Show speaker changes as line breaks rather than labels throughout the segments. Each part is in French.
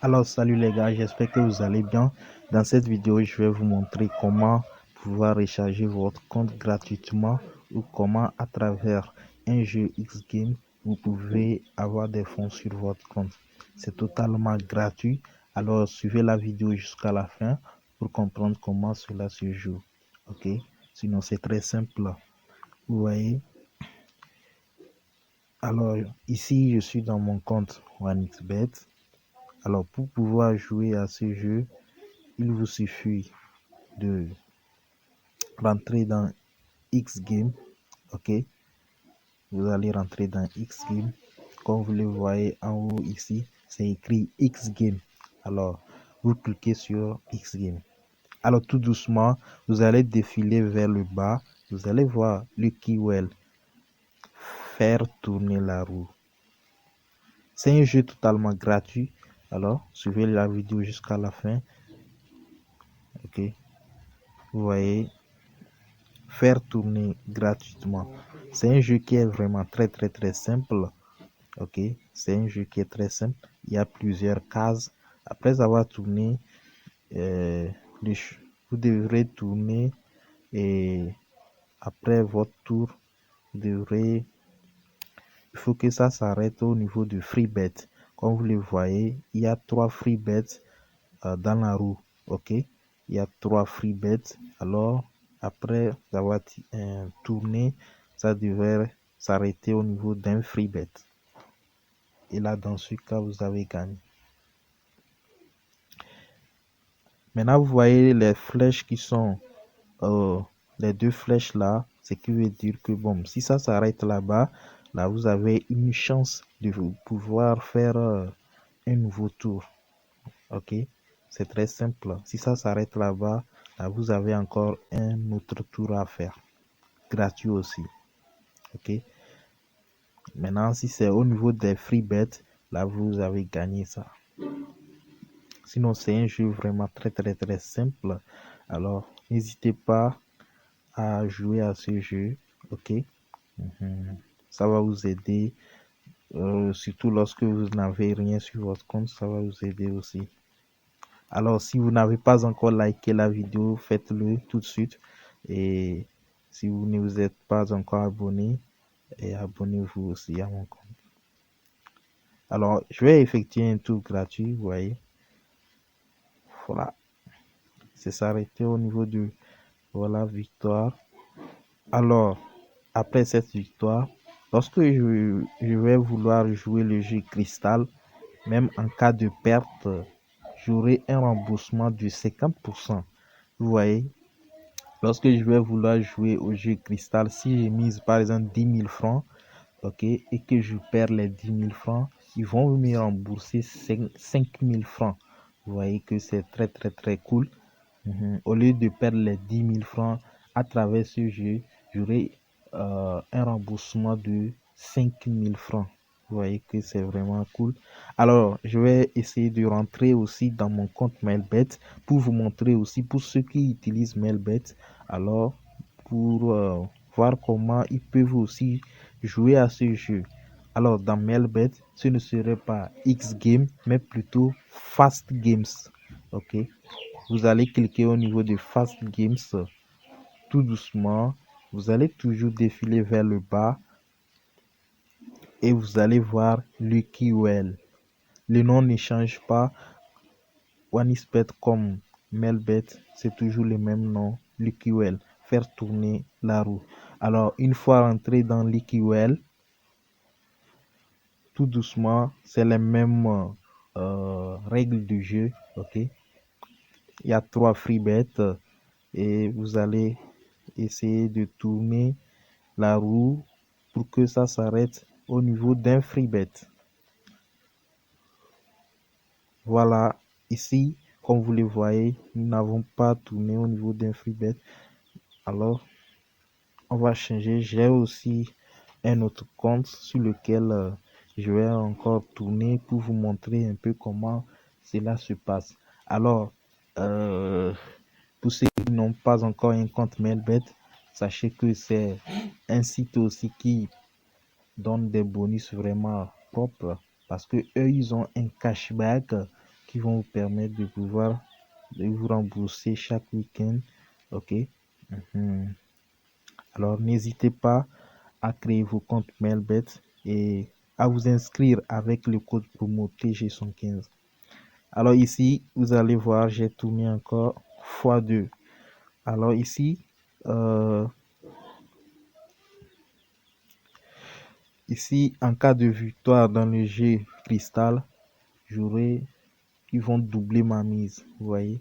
Alors salut les gars, j'espère que vous allez bien. Dans cette vidéo, je vais vous montrer comment pouvoir recharger votre compte gratuitement ou comment à travers un jeu X-Game, vous pouvez avoir des fonds sur votre compte. C'est totalement gratuit. Alors suivez la vidéo jusqu'à la fin pour comprendre comment cela se joue. Ok? Sinon c'est très simple. Vous voyez? Alors ici, je suis dans mon compte OneXBet. Alors pour pouvoir jouer à ce jeu, il vous suffit de rentrer dans X-Game. Ok, vous allez rentrer dans X-Game. Comme vous le voyez en haut ici, c'est écrit X-Game. Alors, vous cliquez sur X-Game. Alors, tout doucement, vous allez défiler vers le bas. Vous allez voir Lucky Well, faire tourner la roue. C'est un jeu totalement gratuit. Alors, suivez la vidéo jusqu'à la fin. Ok, vous voyez, faire tourner gratuitement. C'est un jeu qui est vraiment très simple. Ok, c'est un jeu qui est très simple. Il y a plusieurs cases. Après avoir tourné, vous devrez tourner et après votre tour, il faut que ça s'arrête au niveau du free bet. Comme vous le voyez, il y a 3 free bets dans la roue. Ok, il y a 3 free bets. Alors, après avoir tourné, ça devrait s'arrêter au niveau d'un free bet. Et là, dans ce cas, vous avez gagné. Maintenant, vous voyez les flèches qui sont les deux flèches là, ce qui veut dire que bon, si ça s'arrête là-bas, là, vous avez une chance de pouvoir faire un nouveau tour. Ok, c'est très simple. Si ça s'arrête là-bas, là, vous avez encore un autre tour à faire, gratuit aussi. Ok, maintenant, si c'est au niveau des free bets, là, vous avez gagné ça. Sinon, c'est un jeu vraiment très simple. Alors, n'hésitez pas à jouer à ce jeu. Ok. Ça va vous aider. Surtout lorsque vous n'avez rien sur votre compte, ça va vous aider aussi. Alors, si vous n'avez pas encore liké la vidéo, faites-le tout de suite. Et si vous ne vous êtes pas encore abonné, abonnez-vous aussi à mon compte. Alors, je vais effectuer un tour gratuit, vous voyez. Voilà. C'est s'arrêter au niveau de voilà, victoire. Alors, après cette victoire, lorsque je vais vouloir jouer le jeu cristal, même en cas de perte, j'aurai un remboursement de 50%. Vous voyez, lorsque je vais vouloir jouer au jeu cristal, si j'ai mise par exemple 10 000 francs, ok, et que je perds les 10 000 francs, ils vont me rembourser 5 000 francs. Vous voyez que c'est très cool. Au lieu de perdre les 10 000 francs à travers ce jeu, j'aurai un remboursement de 5 000 francs. Vous voyez que c'est vraiment cool. Alors, je vais essayer de rentrer aussi dans mon compte Mailbet pour vous montrer aussi pour ceux qui utilisent Mailbet. Alors, pour voir comment ils peuvent aussi jouer à ce jeu. Alors, dans Mailbet, ce ne serait pas X-Game, mais plutôt Fast Games. Ok. Vous allez cliquer au niveau de Fast Games tout doucement. Vous allez toujours défiler vers le bas et vous allez voir Lucky Well. Le nom ne change pas. OneXBet comme Mailbet, c'est toujours le même nom, Lucky Well. Faire tourner la roue. Alors, une fois rentré dans Lucky Well, tout doucement, c'est les mêmes règles du jeu. Ok. Il y a 3 free bets et vous allez essayer de tourner la roue pour que ça s'arrête au niveau d'un free bet. Voilà, ici, comme vous le voyez, nous n'avons pas tourné au niveau d'un free bet. Alors, on va changer. J'ai aussi un autre compte sur lequel je vais encore tourner pour vous montrer un peu comment cela se passe. Alors, pour ceux qui n'ont pas encore un compte Mailbet, sachez que c'est un site aussi qui donne des bonus vraiment propres parce que eux ils ont un cashback qui vont vous permettre de pouvoir vous rembourser chaque week-end. Ok. Alors n'hésitez pas à créer vos comptes Mailbet et à vous inscrire avec le code promo TG115. Alors ici, vous allez voir, j'ai tourné encore x2. Alors ici, en cas de victoire dans le jeu cristal, ils vont doubler ma mise. Vous voyez,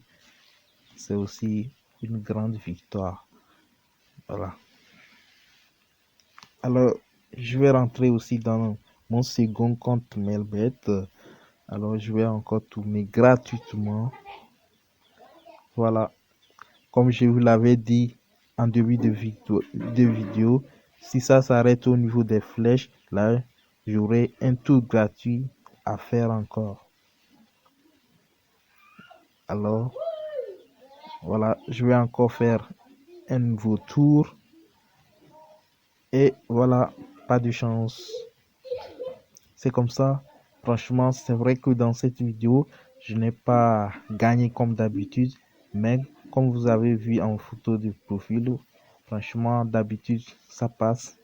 c'est aussi une grande victoire. Voilà. Alors, je vais rentrer aussi dans mon second compte Mailbet. Alors, je vais encore tourner gratuitement. Voilà. Comme je vous l'avais dit en début de vidéo, si ça s'arrête au niveau des flèches, là, j'aurai un tour gratuit à faire encore. Alors, voilà, je vais encore faire un nouveau tour. Et voilà, pas de chance. C'est comme ça. Franchement, c'est vrai que dans cette vidéo, je n'ai pas gagné comme d'habitude. Mais comme vous avez vu en photo de profil, franchement, d'habitude, ça passe.